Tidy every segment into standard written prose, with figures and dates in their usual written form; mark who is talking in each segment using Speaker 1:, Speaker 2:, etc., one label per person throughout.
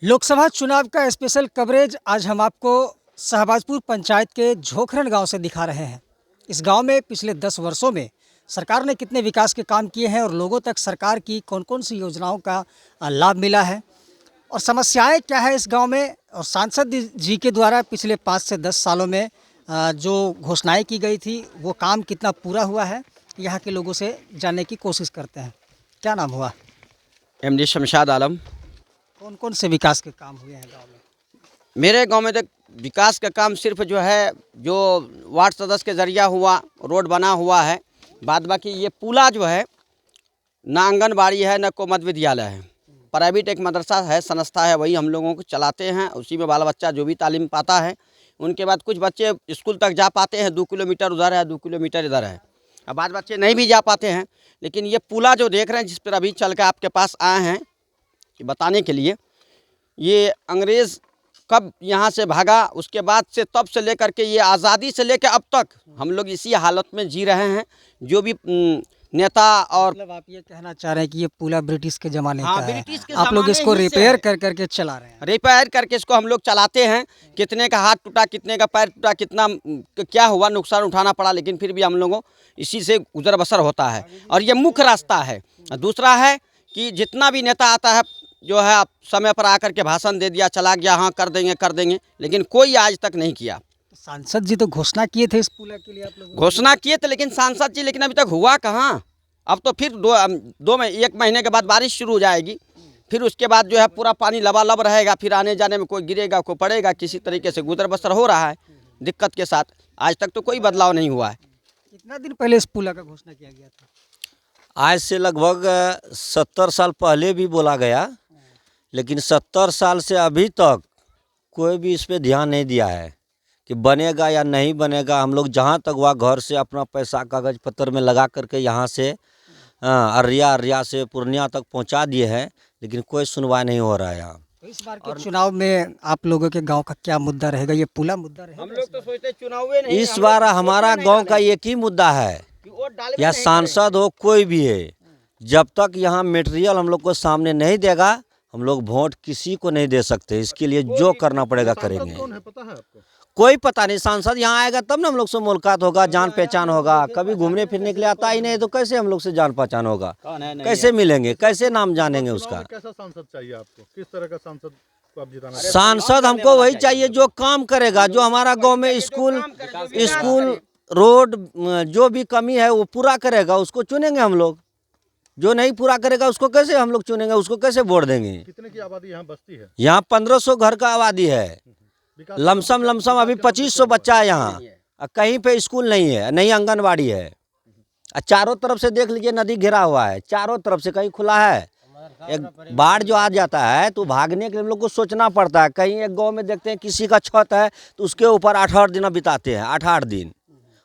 Speaker 1: लोकसभा चुनाव का special coverage आज हम आपको शहबाजपुर पंचायत के झोखरन गांव से दिखा रहे हैं। इस गांव में पिछले 10 वर्षों में सरकार ने कितने विकास के काम किए हैं और लोगों तक सरकार की कौन कौन सी योजनाओं का लाभ मिला है और समस्याएं क्या है इस गांव में, और सांसद जी के द्वारा पिछले 5 से 10 सालों में जो घोषणाएं की गई थी वो काम कितना पूरा हुआ है, यहाँ के लोगों से जानने की कोशिश करते हैं। क्या नाम हुआ?
Speaker 2: MD शमशाद आलम।
Speaker 1: कौन कौन से विकास के काम हुए हैं गाँव में?
Speaker 2: मेरे गांव में तो विकास का काम सिर्फ जो है जो वार्ड सदस्य के जरिया हुआ, रोड बना हुआ है। बाद बाकी ये पुला जो है ना आंगनबाड़ी है ना को मध्य विद्यालय है, प्राइवेट एक मदरसा है, संस्था है, वही हम लोगों को चलाते हैं। उसी में बाल बच्चा जो भी तालीम पाता है। उनके बाद कुछ बच्चे स्कूल तक जा पाते हैं, 2 किलोमीटर उधर है 2 किलोमीटर इधर है। अब बाद बच्चे नहीं भी जा पाते हैं। लेकिन ये पुला जो देख रहे हैं जिस पर अभी चल के आपके पास आए हैं कि बताने के लिए, ये अंग्रेज़ कब यहाँ से भागा, उसके बाद से तब से लेकर के ये आज़ादी से लेकर अब तक हम लोग इसी हालत में जी रहे हैं। जो भी नेता और
Speaker 1: मतलब आप ये कहना चाह रहे हैं कि ये पुला ब्रिटिश के ज़माने
Speaker 2: हाँ,
Speaker 1: का है,
Speaker 2: ब्रिटिश के
Speaker 1: आप लोग
Speaker 2: ज़माने
Speaker 1: इसको
Speaker 2: ही से
Speaker 1: रिपेयर
Speaker 2: है।
Speaker 1: कर करके चला रहे हैं।
Speaker 2: रिपेयर करके इसको हम लोग चलाते हैं। कितने का हाथ टूटा, कितने का पैर टूटा, कितना क्या हुआ, नुकसान उठाना पड़ा, लेकिन फिर भी हम लोगों इसी से गुजर बसर होता है और ये मुख्य रास्ता है। दूसरा है कि जितना भी नेता आता है जो है आप समय पर आकर के भाषण दे दिया, चला गया, हाँ कर देंगे, लेकिन कोई आज तक नहीं किया।
Speaker 1: सांसद जी तो घोषणा किए थे इस पुला के लिए, आप लोग
Speaker 2: घोषणा किए थे लेकिन सांसद जी, लेकिन अभी तक हुआ कहाँ। अब तो फिर एक महीने के बाद बारिश शुरू हो जाएगी, फिर उसके बाद जो है पूरा पानी लबालब रहेगा, फिर आने जाने में कोई गिरेगा कोई पड़ेगा, किसी तरीके से गुजर बसर हो रहा है दिक्कत के साथ। आज तक तो कोई बदलाव नहीं हुआ है।
Speaker 1: कितना दिन पहले इस पुला का घोषणा किया गया था?
Speaker 3: आज से लगभग 70 साल पहले भी बोला गया, लेकिन 70 साल से अभी तक कोई भी इस पे ध्यान नहीं दिया है कि बनेगा या नहीं बनेगा। हम लोग जहाँ तक हुआ घर से अपना पैसा कागज पत्र में लगा करके यहाँ से अररिया से पूर्णिया तक पहुँचा दिए हैं, लेकिन कोई सुनवाई नहीं हो रहा है यहाँ।
Speaker 1: तो इस बार के चुनाव में आप लोगों के गांव का क्या मुद्दा रहेगा? ये पुला मुद्दा रहेगा?
Speaker 2: हम लोग तो सोचते चुनाव नहीं,
Speaker 3: इस बार हमारा गांव का एक ही मुद्दा है, या सांसद हो कोई भी है, जब तक यहाँ मटेरियल हम लोग को सामने नहीं देगा हम लोग वोट किसी को नहीं दे सकते। इसके लिए जो करना पड़ेगा करेंगे।
Speaker 4: कौन है पता है आपको?
Speaker 3: कोई पता नहीं, सांसद यहाँ आएगा तब ना हम लोग से मुलाकात होगा, जान पहचान होगा। कभी घूमने फिरने के लिए आता ही नहीं तो कैसे हम लोग से जान पहचान होगा, कैसे मिलेंगे, कैसे नाम जानेंगे उसका।
Speaker 4: कैसा सांसद चाहिए आपको? किस तरह का सांसद को आप जिताना?
Speaker 3: सांसद हमको वही चाहिए जो काम करेगा, जो हमारा गांव में स्कूल रोड जो भी कमी है वो पूरा करेगा, उसको चुनेंगे हम लोग। जो नहीं पूरा करेगा उसको कैसे हम लोग चुनेंगे, उसको कैसे वोट देंगे।
Speaker 4: कितने की आबादी यहाँ बस्ती है?
Speaker 3: यहाँ 1500 घर का आबादी है,
Speaker 4: विकास
Speaker 3: लमसम अभी 2500 बच्चा है यहाँ। कहीं पे स्कूल नहीं है, नहीं आंगनबाड़ी है। चारों तरफ से देख लीजिए नदी घिरा हुआ है, चारों तरफ से कहीं खुला है। एक बाढ़ जो आ जाता है तो भागने के लिए हम लोग को सोचना पड़ता है। कहीं एक गांव में देखते हैं किसी का छत है तो उसके ऊपर 8-8 दिन बिताते हैं, 8-8 दिन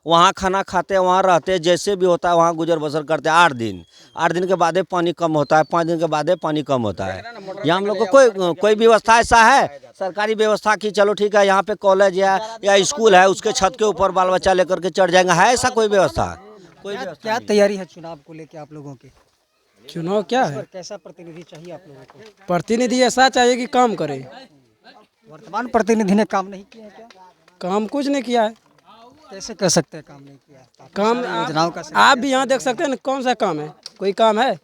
Speaker 3: वहाँ खाना खाते हैं, वहाँ रहते हैं, जैसे भी होता है वहाँ गुजर बसर करते हैं। 8 दिन के बाद पानी कम होता है, 5 दिन के बाद पानी कम होता है। यहाँ हम लोग को कोई व्यवस्था ऐसा है सरकारी व्यवस्था की चलो ठीक है यहाँ पे कॉलेज या स्कूल है, उसके छत के ऊपर बाल बच्चा लेकर के चढ़ जाएंगे, है ऐसा कोई व्यवस्था? कोई
Speaker 1: क्या तैयारी है चुनाव को लेकर आप लोगों की?
Speaker 5: चुनाव क्या
Speaker 1: इस
Speaker 5: है?
Speaker 1: पर कैसा प्रतिनिधि चाहिए आप लोगों को?
Speaker 5: प्रतिनिधि ऐसा चाहिए कि काम करे।
Speaker 1: वर्तमान प्रतिनिधि ने काम नहीं किया है क्या?
Speaker 5: काम कुछ नहीं किया है।
Speaker 1: कैसे कह सकते हैं काम नहीं किया है?
Speaker 5: काम
Speaker 1: योजनाओं का
Speaker 5: आप भी यहाँ देख सकते हैं ना, कौन सा काम है? कोई काम है?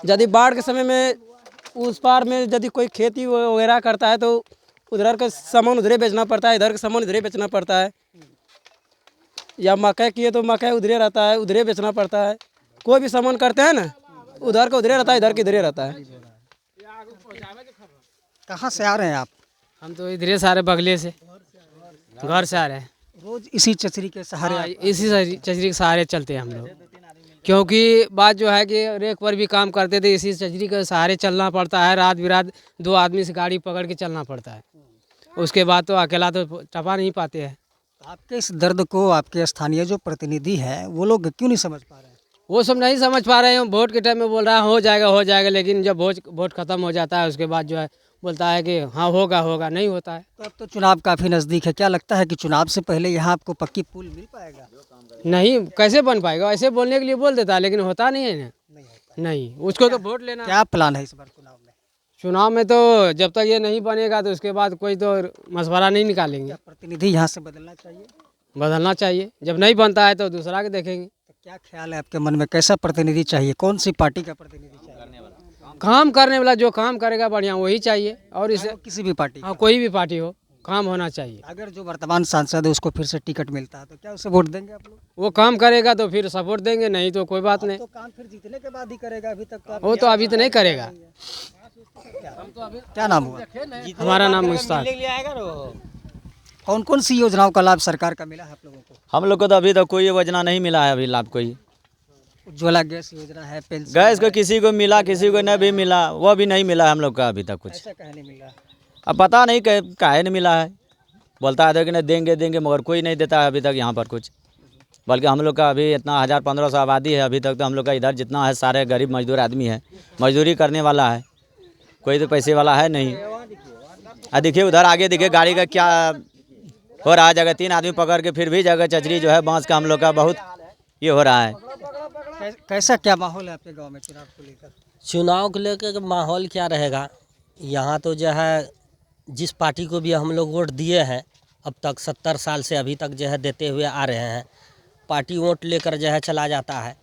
Speaker 5: यदि बाढ़ के समय में उस पार में यदि कोई खेती वगैरह करता है तो उधर का सामान उधरे बेचना पड़ता है, इधर का सामान इधरे बेचना पड़ता है। या मकई किए तो मकई उधरे रहता है, उधरे बेचना पड़ता है। कोई भी सामान करते हैं ना उधर का उधरे रहता है, इधर का इधरे रहता है।
Speaker 1: कहाँ से आ रहे हैं आप?
Speaker 6: हम तो इधर सारे बगले से घर से आ रहे हैं।
Speaker 1: रोज इसी चचरी के सहारे
Speaker 6: हाँ, इसी चचरी के सहारे चलते हैं हम लोग, क्योंकि बात जो है कि रेक पर भी काम करते थे, इसी चचरी के सहारे चलना पड़ता है। रात बिरात 2 आदमी से गाड़ी पकड़ के चलना पड़ता है, उसके बाद तो अकेला तो टपा नहीं पाते हैं।
Speaker 1: आपके इस दर्द को आपके स्थानीय जो प्रतिनिधि हैं वो लोग क्यों नहीं समझ पा रहे हैं?
Speaker 6: वो सब नहीं समझ पा रहे हैं। वोट के टाइम में बोल रहा है हो जाएगा, लेकिन जब वोट खत्म हो जाता है उसके बाद जो है बोलता है कि हाँ होगा, नहीं होता है।
Speaker 1: तो अब तो चुनाव काफ़ी नज़दीक है, क्या लगता है कि चुनाव से पहले यहाँ आपको पक्की पुल मिल पाएगा?
Speaker 6: नहीं, कैसे बन पाएगा? ऐसे बोलने के लिए बोल देता है लेकिन होता नहीं है ना। नहीं, उसको तो वोट लेना।
Speaker 1: क्या प्लान है इस बार चुनाव में?
Speaker 6: चुनाव में तो जब तक ये नहीं बनेगा तो उसके बाद कोई तो मशवरा नहीं निकालेंगे।
Speaker 1: क्या प्रतिनिधि यहाँ से बदलना चाहिए?
Speaker 6: बदलना चाहिए, जब नहीं बनता है तो दूसरा के देखेंगे।
Speaker 1: तो क्या ख्याल है आपके मन में, कैसा प्रतिनिधि चाहिए, कौन सी पार्टी का प्रतिनिधि चाहिए?
Speaker 6: काम करने वाला जो काम करेगा बढ़िया वही चाहिए। और इसे
Speaker 1: वो किसी भी पार्टी का।
Speaker 6: हाँ, कोई भी पार्टी हो, काम होना चाहिए।
Speaker 1: अगर जो वर्तमान सांसद है उसको फिर से टिकट मिलता है तो क्या उसे वोट देंगे आप लोग?
Speaker 6: वो काम करेगा तो फिर सपोर्ट देंगे, नहीं तो कोई बात नहीं।
Speaker 1: तो काम फिर जीतने के बाद ही करेगा, अभी तक तो आप-
Speaker 6: वो तो अभी तो नहीं करेगा।
Speaker 1: क्या नाम हुआ?
Speaker 6: हमारा नाम मुश्ताक।
Speaker 1: कौन कौन सी योजनाओं का लाभ सरकार का मिला है आप लोगों को?
Speaker 7: हम लोग को तो अभी तक कोई योजना नहीं मिला है, अभी लाभ कोई।
Speaker 1: उज्ज्वला गैस योजना है, पेंशन
Speaker 7: गैस को किसी को मिला, किसी को नहीं भी मिला, वो भी नहीं मिला हम लोग का अभी तक कुछ।
Speaker 1: ऐसा कहे नहीं मिल रहा।
Speaker 7: अब पता नहीं काहे नहीं मिला है। बोलता है कि नहीं देंगे देंगे, मगर कोई नहीं देता है अभी तक यहाँ पर कुछ। बल्कि हम लोग का अभी इतना 1000-1500 आबादी है, अभी तक तो हम लोग का इधर जितना है सारे गरीब मजदूर आदमी है, मजदूरी करने वाला है, कोई तो पैसे वाला है नहीं। देखिए उधर आगे देखिए गाड़ी का क्या हो रहा है, जगह 3 आदमी पकड़ के फिर भी जगह चचरी जो है बांस का हम लोग का बहुत ये हो रहा है।
Speaker 1: कैसा क्या माहौल है आपके गांव में चुनाव को लेकर?
Speaker 8: चुनाव को लेकर माहौल क्या रहेगा, यहाँ तो जो है जिस पार्टी को भी हम लोग वोट दिए हैं अब तक 70 साल से अभी तक जो है देते हुए आ रहे हैं, पार्टी वोट लेकर जो है चला जाता है।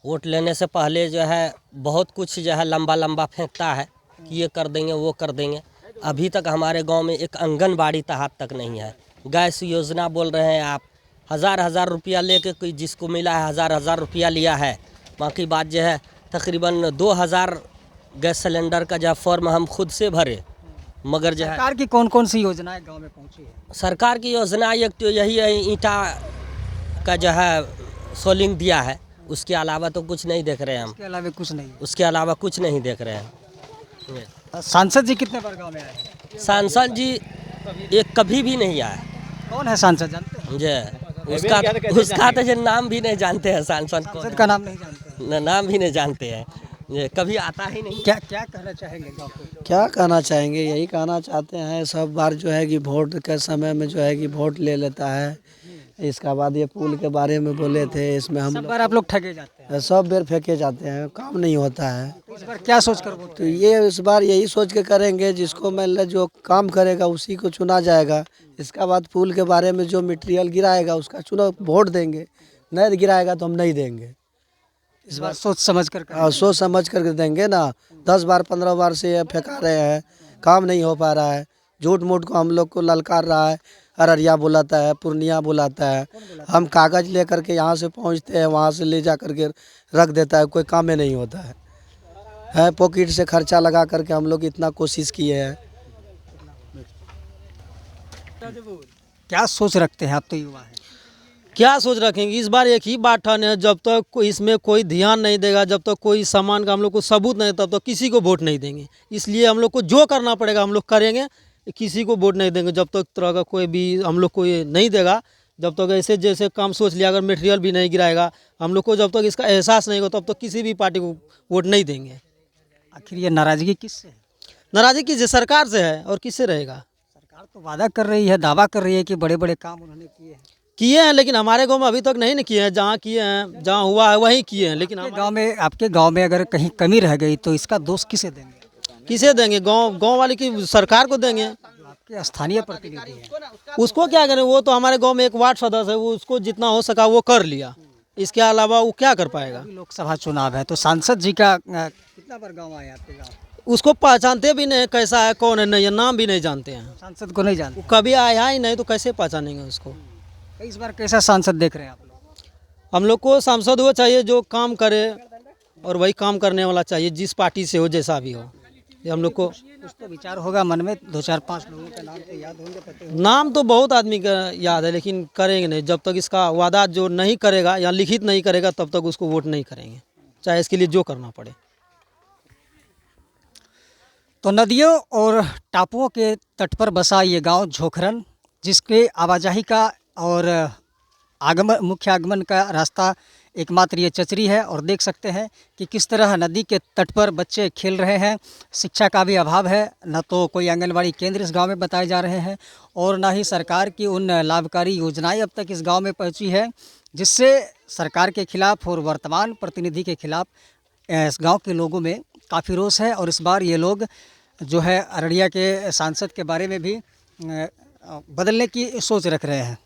Speaker 8: वोट लेने से पहले जो है बहुत कुछ जो है लंबा लंबा फेंकता है कि ये कर देंगे वो कर देंगे। अभी तक हमारे गांव में एक आंगनबाड़ी तक तक नहीं है। गैस योजना बोल रहे हैं आप, हज़ार रुपया लेके कोई जिसको मिला है हज़ार रुपया लिया है, बाकी बात जो है तकरीबन 2000 गैस सिलेंडर का जो फॉर्म हम खुद से भरे, मगर जो है
Speaker 1: सरकार की कौन कौन सी योजनाएं गांव में पहुंची है?
Speaker 8: सरकार की योजना एक तो यही है, ईंटा का जो है सोलिंग दिया है, उसके अलावा तो कुछ नहीं देख रहे हैं हम।
Speaker 1: इसके अलावा कुछ नहीं है।
Speaker 8: उसके अलावा कुछ नहीं देख रहे हैं।
Speaker 1: सांसद जी कितने बार गांव में आए हैं?
Speaker 8: सांसद जी एक कभी भी नहीं आया।
Speaker 1: कौन है सांसद, जानते हैं?
Speaker 8: जे उसका तो जो नाम भी नहीं जानते हैं, सांसद को
Speaker 1: सांसद का नाम नहीं जानते हैं।
Speaker 8: नाम भी नहीं जानते हैं, ये कभी आता ही नहीं।
Speaker 1: क्या क्या कहना चाहेंगे गाँव को?
Speaker 9: क्या कहना चाहेंगे, यही कहना चाहते हैं सब बार जो है कि वोट के समय में जो है कि वोट ले लेता है। इसका बाद ये पुल के बारे में बोले थे, इसमें हम
Speaker 1: सब बार आप लोग ठगे जाते हैं,
Speaker 9: सब बेर फेंके जाते हैं, काम नहीं होता है।
Speaker 1: तो इस बार क्या सोचकर वोट?
Speaker 9: तो ये इस बार यही सोच के करेंगे, जिसको मतलब जो काम करेगा उसी को चुना जाएगा। इसका बाद पुल के बारे में जो मटेरियल गिराएगा उसका चुनाव वोट देंगे, नहीं गिराएगा तो हम नहीं देंगे।
Speaker 1: इस बार सोच समझ कर
Speaker 9: सोच समझ कर देंगे ना। 10 बार 15 बार से ये फेंका रहे हैं, काम नहीं हो पा रहा है। झूठ मूठ को हम लोग को ललकार रहा है, अररिया बुलाता है, पूर्णिया बुलाता है। हम कागज़ लेकर के यहाँ से पहुँचते हैं, वहाँ से ले जा करके रख देता है, कोई काम में नहीं होता है। पॉकेट से खर्चा लगा करके हम लोग इतना कोशिश किए हैं।
Speaker 1: क्या सोच रखते हैं आप, तो युवा हैं?
Speaker 5: क्या सोच रखेंगे, इस बार एक ही बात ठाने है, जब तक इसमें कोई ध्यान नहीं देगा, जब तक कोई सामान का हम लोग को सबूत नहीं, तब तक किसी को वोट नहीं देंगे। इसलिए हम लोग को जो करना पड़ेगा हम लोग करेंगे, किसी को वोट नहीं देंगे जब तक तरह का कोई भी हम लोग को ये नहीं देगा। जब तक ऐसे जैसे काम सोच लिया, अगर मटेरियल भी नहीं गिराएगा हम लोग को, जब तक इसका एहसास नहीं होगा तब तक किसी भी पार्टी को वोट नहीं देंगे।
Speaker 1: आखिर ये नाराजगी किससे है?
Speaker 5: नाराजगी किस सरकार से है और किससे रहेगा?
Speaker 1: सरकार तो वादा कर रही है, दावा कर रही है कि बड़े बड़े काम उन्होंने किए हैं,
Speaker 5: लेकिन हमारे गांव में अभी तक नहीं किए हैं। जहाँ किए हैं, जहाँ हुआ है वहीं किए हैं, लेकिन
Speaker 1: आपके गांव में अगर कहीं कमी रह गई तो इसका दोष किसे देंगे?
Speaker 5: किसे देंगे? गांव वाले की सरकार को देंगे।
Speaker 1: आपके स्थानीय प्रतिनिधि हैं,
Speaker 5: उसको क्या करें, वो तो हमारे गांव में एक वार्ड सदस्य है, वो उसको जितना हो सका वो कर लिया, इसके अलावा वो क्या कर पाएगा?
Speaker 1: अभी लोकसभा चुनाव है तो सांसद जी का कितना बार गाँव आए आपके गाँव?
Speaker 5: उसको पहचानते भी नहीं, कैसा है कौन है, नहीं नाम भी नहीं जानते हैं।
Speaker 1: सांसद को नहीं जानते?
Speaker 5: वो कभी आया ही नहीं तो कैसे पहचानेंगे उसको?
Speaker 1: इस बार कैसा सांसद देख रहे हैं आप लोग?
Speaker 5: हम लोग को सांसद वो चाहिए जो काम करे और वही काम करने वाला चाहिए, जिस पार्टी से हो, जैसा भी हो। ये हम लोग को
Speaker 1: कुछ तो विचार होगा मन में, 2 4 5 लोगों के नाम तो याद होंगे, पते होंगे।
Speaker 5: नाम तो बहुत आदमी का याद है, लेकिन करेंगे नहीं। जब तक इसका वादा जो नहीं करेगा या लिखित नहीं करेगा तब तक उसको वोट नहीं करेंगे, चाहे इसके लिए जो करना पड़े।
Speaker 1: तो नदियों और टापुओं के तट पर बसा ये गांव झोखरन, जिसके आवाजाही का और मुख्य आगमन का रास्ता एकमात्र ये चचरी है। और देख सकते हैं कि किस तरह नदी के तट पर बच्चे खेल रहे हैं। शिक्षा का भी अभाव है, न तो कोई आंगनबाड़ी केंद्र इस गांव में बताए जा रहे हैं और ना ही सरकार की उन लाभकारी योजनाएं अब तक इस गांव में पहुंची है, जिससे सरकार के खिलाफ और वर्तमान प्रतिनिधि के खिलाफ इस गांव के लोगों में काफ़ी रोष है। और इस बार ये लोग जो है अररिया के सांसद के बारे में भी बदलने की सोच रख रहे हैं।